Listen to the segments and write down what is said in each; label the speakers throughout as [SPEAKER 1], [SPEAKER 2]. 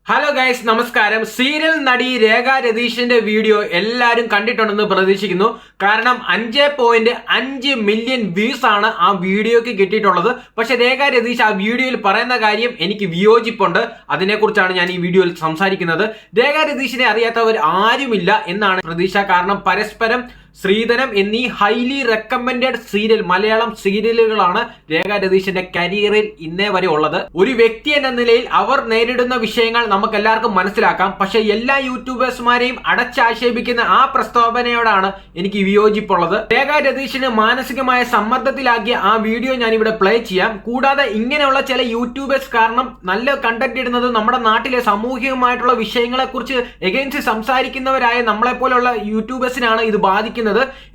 [SPEAKER 1] Hello guys, നമസ്കാരം. Serial നടി രേഖ രതീഷിന്റെ video എല്ലാവരും കണ്ടിട്ടുണ്ടെന്ന് പ്രതീക്ഷിക്കുന്നു. കാരണം 5.5 മില്യൺ വ്യൂസ് ആണ് ആ വീഡിയോക്ക് കിട്ടിയിട്ടുള്ളത്. പക്ഷെ രേഖ രതീഷ് ആ വീഡിയോയിൽ പറയുന്ന കാര്യം എനിക്ക് വിയോജിപ്പുണ്ട്. അതിനെക്കുറിച്ചാണ് ഞാൻ ഈ വീഡിയോയിൽ സംസാരിക്കുന്നത്. രേഖ രതീഷിനെ അറിയാത്തവർ ആരുമില്ല എന്നാണ് പ്രതീക്ഷ. കാരണം പരസ്പരം, ശ്രീധനം എന്നീ ഹൈലി റെക്കമെൻഡഡ് സീരിയൽ മലയാളം സീരിയലുകളാണ് രേഖ രതീഷിന്റെ കരിയറിൽ ഇന്നേ വരെ ഉള്ളത്. ഒരു വ്യക്തി എന്ന നിലയിൽ അവർ നേരിടുന്ന വിഷയങ്ങൾ നമുക്ക് എല്ലാവർക്കും മനസ്സിലാക്കാം. പക്ഷെ എല്ലാ യൂട്യൂബേഴ്സുമാരെയും അടച്ചാക്ഷേപിക്കുന്ന ആ പ്രസ്താവനയോടാണ് എനിക്ക് വിയോജിപ്പുള്ളത്. രേഖ രതീഷിന് മാനസികമായ സമ്മർദ്ദത്തിലാക്കിയ ആ വീഡിയോ ഞാൻ ഇവിടെ പ്ലേ ചെയ്യാം. കൂടാതെ ഇങ്ങനെയുള്ള ചില യൂട്യൂബേഴ്സ് കാരണം നല്ല കണ്ടന്റ് ഇടുന്നത് നമ്മുടെ നാട്ടിലെ സാമൂഹികമായിട്ടുള്ള വിഷയങ്ങളെ കുറിച്ച് എഗെയിൻസ്റ്റ് സംസാരിക്കുന്നവരായ നമ്മളെപ്പോലുള്ള യൂട്യൂബേഴ്സിനാണ് ഇത് ബാധിക്കുന്നത്.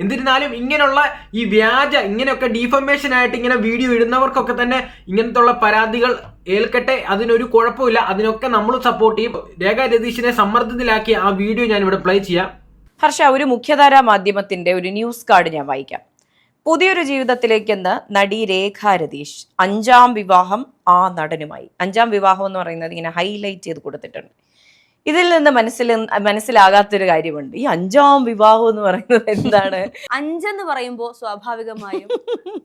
[SPEAKER 1] എന്നിരുന്നാലും ഇങ്ങനെയുള്ള ഈ വ്യാജ ഇങ്ങനെയൊക്കെ ഡീഫമേഷൻ ആയിട്ട് ഇങ്ങനെ വീഡിയോ ഇടുന്നവർക്കൊക്കെ തന്നെ ഇങ്ങനത്തെ പരാതികൾ ഏൽക്കട്ടെ, അതിനൊരു കുഴപ്പമില്ല. അതിനൊക്കെ നമ്മൾ സപ്പോർട്ട് ചെയ്യും. രേഖ രതീഷിനെ സമ്മർദ്ദത്തിലാക്കിയ ആ വീഡിയോ ഞാൻ ഇവിടെ പ്ലേ ചെയ്യാം.
[SPEAKER 2] ഹർഷ, ഒരു മുഖ്യധാരാ മാധ്യമത്തിന്റെ ഒരു ന്യൂസ് കാർഡ് ഞാൻ വായിക്കാം. പുതിയൊരു ജീവിതത്തിലേക്കെന്ന് നടി രേഖ രതീഷ്. 5ാം വിവാഹം ആ നടനുമായി. 5ാം വിവാഹം എന്ന് പറയുന്നത് ഇങ്ങനെ ഹൈലൈറ്റ് ചെയ്ത് കൊടുത്തിട്ടുണ്ട്. ഇതിൽ നിന്ന് മനസ്സിലാകാത്തൊരു കാര്യമുണ്ട്. ഈ 5ാം വിവാഹം എന്ന് പറയുന്നത് എന്താണ്?
[SPEAKER 3] 5 എന്ന് പറയുമ്പോൾ സ്വാഭാവികമായും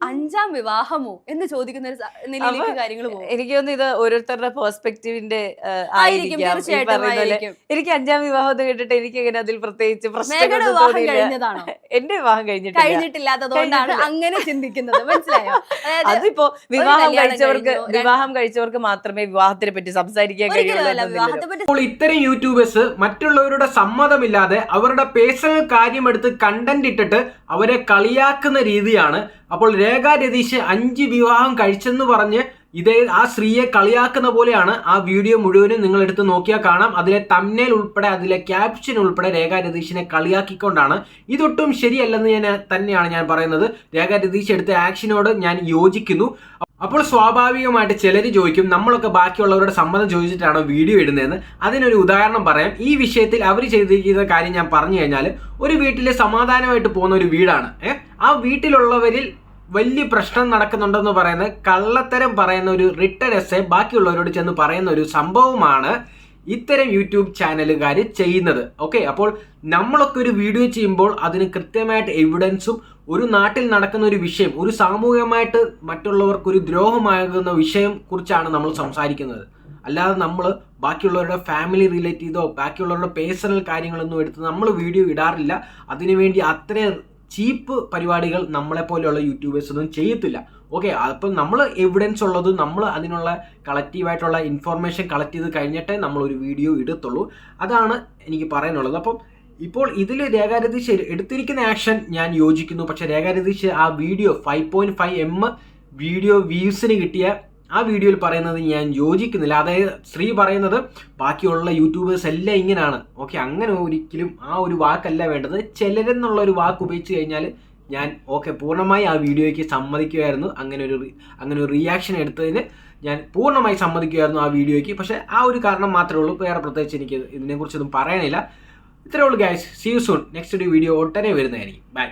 [SPEAKER 3] 5ാം വിവാഹമോ എന്ന് ചോദിക്കുന്ന ഒരു നിലയിലേക്ക് കാര്യങ്ങൾ പോകും.
[SPEAKER 2] എനിക്ക് തോന്നുന്നു ഇത് ഓരോരുത്തരുടെ പെർസ്പെക്റ്റീവിന്റെ ആയിരിക്കും. എനിക്ക് 5ാം വിവാഹം എന്ന് കേട്ടിട്ട് എനിക്ക് എങ്ങനെ അതിൽ പ്രത്യേകിച്ച്
[SPEAKER 3] കഴിഞ്ഞതാണോ?
[SPEAKER 2] എന്റെ വിവാഹം
[SPEAKER 3] കഴിഞ്ഞിട്ടില്ലാത്തതുകൊണ്ടാണ് അങ്ങനെ ചിന്തിക്കുന്നത്. മനസ്സിലായോ?
[SPEAKER 2] അതിപ്പോ വിവാഹം കഴിച്ചവർക്ക് മാത്രമേ വിവാഹത്തിനെ പറ്റി സംസാരിക്കാൻ കഴിയുള്ളൂ.
[SPEAKER 1] ഇത്തരം യൂട്യൂബേഴ്സ് മറ്റുള്ളവരുടെ സമ്മതമില്ലാതെ അവരുടെ പേഴ്സണൽ കാര്യം എടുത്ത് കണ്ടന്റ് ഇട്ടിട്ട് അവരെ കളിയാക്കുന്ന രീതിയാണ്. അപ്പോൾ രേഖ രതീഷ് 5 വിവാഹം കഴിച്ചെന്ന് പറഞ്ഞ് ആ സ്ത്രീയെ കളിയാക്കുന്ന പോലെയാണ് ആ വീഡിയോ മുഴുവനും നിങ്ങൾ എടുത്ത് നോക്കിയാൽ കാണാം. അതിലെ തംബ്നെയിൽ ഉൾപ്പെടെ, അതിലെ ക്യാപ്ഷൻ ഉൾപ്പെടെ രേഖ രതീഷിനെ കളിയാക്കിക്കൊണ്ടാണ്. ഇതൊട്ടും ശരിയല്ലെന്ന് തന്നെയാണ് ഞാൻ പറയുന്നത്. രേഖ രതീഷ് എടുത്ത ആക്ഷനോട് ഞാൻ യോജിക്കുന്നു. അപ്പോൾ സ്വാഭാവികമായിട്ട് ചിലർ ചോദിക്കും, നമ്മളൊക്കെ ബാക്കിയുള്ളവരുടെ സമ്മതം ചോദിച്ചിട്ടാണോ വീഡിയോ ഇടുന്നതെന്ന്. അതിനൊരു ഉദാഹരണം പറയാം. ഈ വിഷയത്തിൽ അവർ ചെയ്തിരിക്കുന്ന കാര്യം ഞാൻ പറഞ്ഞു കഴിഞ്ഞാൽ, ഒരു വീട്ടിൽ സമാധാനമായിട്ട് പോകുന്ന ഒരു വീടാണ്. ആ വീട്ടിലുള്ളവരിൽ വലിയ പ്രശ്നം നടക്കുന്നുണ്ടെന്ന് പറയുന്ന കള്ളത്തരം പറയുന്ന ഒരു റിട്ടൺ എസ്സേ ബാക്കിയുള്ളവരോട് ചെന്ന് പറയുന്ന ഒരു സംഭവമാണ് ഇത്തരം യൂട്യൂബ് ചാനലുകാർ ചെയ്യുന്നത്. ഓക്കെ, അപ്പോൾ നമ്മളൊക്കെ ഒരു വീഡിയോ ചെയ്യുമ്പോൾ അതിന് കൃത്യമായിട്ട് എവിഡൻസും, ഒരു നാട്ടിൽ നടക്കുന്ന ഒരു വിഷയം, ഒരു സാമൂഹികമായിട്ട് മറ്റുള്ളവർക്കൊരു ദ്രോഹമാകുന്ന വിഷയം കുറിച്ചാണ് നമ്മൾ സംസാരിക്കുന്നത്. അല്ലാതെ നമ്മൾ ബാക്കിയുള്ളവരുടെ ഫാമിലി റിലേറ്റ് ചെയ്തോ ബാക്കിയുള്ളവരുടെ പേഴ്സണൽ കാര്യങ്ങളൊന്നും എടുത്ത് നമ്മൾ വീഡിയോ ഇടാറില്ല. അതിനുവേണ്ടി അത്രയും ചീപ്പ് പരിപാടികൾ നമ്മളെപ്പോലെയുള്ള യൂട്യൂബേഴ്സ് ഒന്നും ചെയ്യത്തില്ല. ഓക്കെ, അപ്പം നമ്മൾ എവിഡൻസ് ഉള്ളത്, നമ്മൾ അതിനുള്ള കളക്റ്റീവായിട്ടുള്ള ഇൻഫോർമേഷൻ കളക്ട് ചെയ്ത് കഴിഞ്ഞിട്ടേ നമ്മളൊരു വീഡിയോ ഇടത്തുള്ളൂ. അതാണ് എനിക്ക് പറയാനുള്ളത്. അപ്പം ഇപ്പോൾ ഇതിൽ രേഖ രതീഷ് എടുത്തിരിക്കുന്ന ആക്ഷൻ ഞാൻ യോജിക്കുന്നു. പക്ഷെ രേഖ രതീഷ് ആ വീഡിയോ 5.5M വീഡിയോ വ്യൂസിന് കിട്ടിയ ആ വീഡിയോയിൽ പറയുന്നത് ഞാൻ യോജിക്കുന്നില്ല. അതായത് സ്ത്രീ പറയുന്നത് ബാക്കിയുള്ള യൂട്യൂബേഴ്സ് എല്ലാം ഇങ്ങനെയാണ്. ഓക്കെ, അങ്ങനെ ഒരിക്കലും ആ ഒരു വാക്കല്ല വേണ്ടത്. ചിലരെന്നുള്ള ഒരു വാക്ക് ഉപയോഗിച്ച് കഴിഞ്ഞാൽ ഞാൻ പൂർണ്ണമായി ആ വീഡിയോയ്ക്ക് സമ്മതിക്കുമായിരുന്നു. അങ്ങനെ ഒരു റിയാക്ഷൻ എടുത്തതിന് ഞാൻ പൂർണ്ണമായി സമ്മതിക്കുമായിരുന്നു ആ വീഡിയോയ്ക്ക്. പക്ഷേ ആ ഒരു കാരണം മാത്രമേ ഉള്ളൂ. വേറെ പ്രത്യേകിച്ച് എനിക്ക് ഇതിനെക്കുറിച്ചൊന്നും പറയാനില്ല. ഇത്രയേ ഉള്ളൂ guys. See you soon. Next ഒരു വീഡിയോ ഒട്ടനെ വരുന്നതായിരിക്കും. ബൈ.